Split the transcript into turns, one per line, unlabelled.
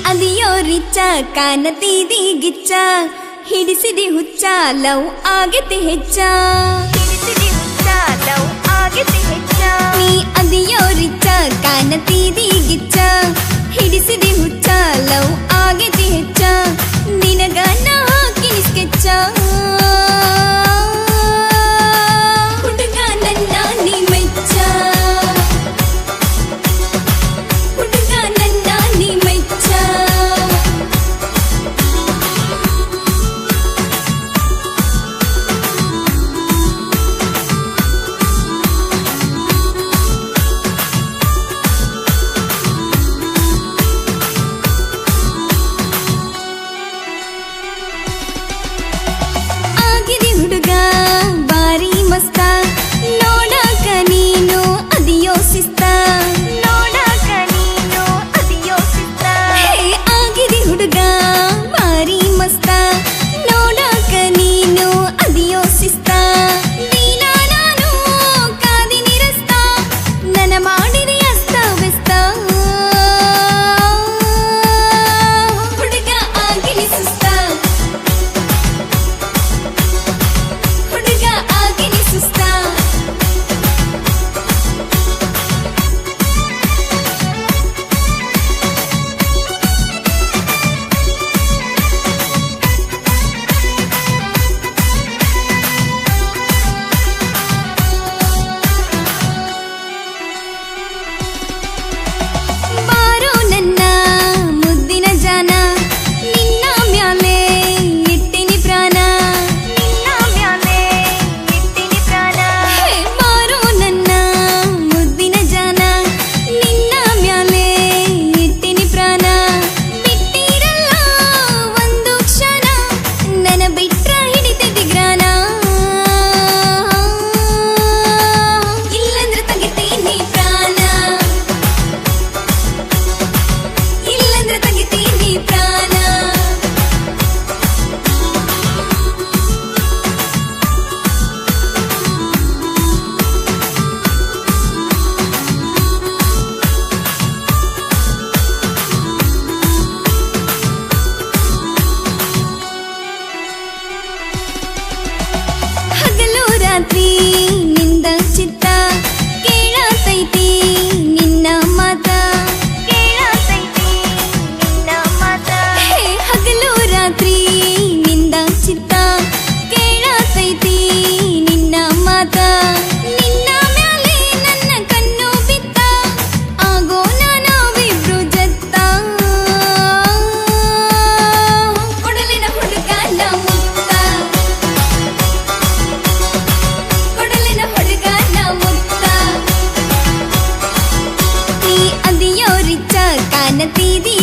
ಅದಿಯೋ ರಿಚ್ಚ ಕಾಣತೀದಿ ಗಿಚ್ಚ ಹಿಡಿಸಿದಿ ಹುಚ್ಚ ಲವ್ ಆಗತಿ ಹೆಚ್ಚ ನೀ ಅದಿಯೋ ರಿಚ್ಚ ಕಾಣತೀದಿ ಗಿಚ್ಚ ಹಿಡಿಸಿದಿ ಹುಚ್ಚ ಲವ್ ಆಗತಿ ಹೆಚ್ಚ ನಿನಗ ನಾ ಹಾಕಿನಿ ಸ್ಕೆಚ್ಚ ಹುಡುಗ ನನ್ನ ನೀ ಮೆಚ್ಚ ಹುಡುಗ ನನ್ನ ನೀ ಮೆಚ್ಚ ಆಗಿದಿ ಹುಡುಗ ಬಾರಿ ಮಸ್ತ ನೋಡಕ ನೀನು ಅದಿಯೋ ಶಿಸ್ತ ಹೇ ಆಗಿದಿ ಹುಡುಗ ಬಾರಿ ಮಸ್ತ ನೋಡಕ ನೀನು ಅದಿಯೋ ಶಿಸ್ತ ನೀನ ನಾನು ಕಾದಿನಿ ರಸ್ತ ನನ್ನ ಮಾಡಿದಿ ಅಸ್ತ ವ್ಯಸ್ತ ಹುಡುಗ ಆಗಿನಿ ಸುಸ್ತ ಹುಡುಗ ಆಗಿನಿ ಸುಸ್ತ ಬಾರೋ ನನ್ನ ಮುದ್ದಿನ ಜಾನ ನಿನ್ನ ಮ್ಯಾಲೆ ಇಟ್ಟಿನಿ ಪ್ರಾಣ ಹೇ ಬಾರೋ ನನ್ನ ಮುದ್ದಿನ ಜಾನ ನಿನ್ನ ಮ್ಯಾಲೆ ಇಟ್ಟಿನಿ ಪ್ರಾಣ ಬಿಟ್ಟಿರಲ್ಲ ಒಂದು ಕ್ಷಣ ನನ್ನ ಬಿಟ್ರ ಹಿಡಿತಿದ್ದಿ ಗ್ರಾನ ಇಲ್ಲಂದ್ರೆ ತೆಗಿತೀನಿ ಪ್ರಾಣ ಇಲ್ಲಂದ್ರೆ ತೆಗಿತೀನಿ ಪ್ರಾಣ ಹಗಲು ರಾತ್ರಿ ನಿಂದ ಚಿತ್ತ ಕೇಳತೈತಿ ನಿನ್ನ ಮಾತ ಹೇ ಹಗಲು ರಾತ್ರಿ ನಿಂದ ಚಿತ್ತ ಕೇಳತೈತಿ ನಿನ್ನ ಮಾತ ನಿನ್ನ ಮ್ಯಾಲೆ ನನ್ನ ಕಣ್ಣು ಬಿತ್ತ ಆಗೋಣ ನಾವಿಬ್ರು ಜತ್ತ ಕೊಡಲಿನ ಹುಡುಗ ನಾ ಮುತ್ತ ಕೊಡಲಿನ ಹುಡುಗ ನಾ ಮುತ್ತ ನೀ ಅದಿಯೋ ರಿಚ್ಚ ಕಾಣತೀದಿ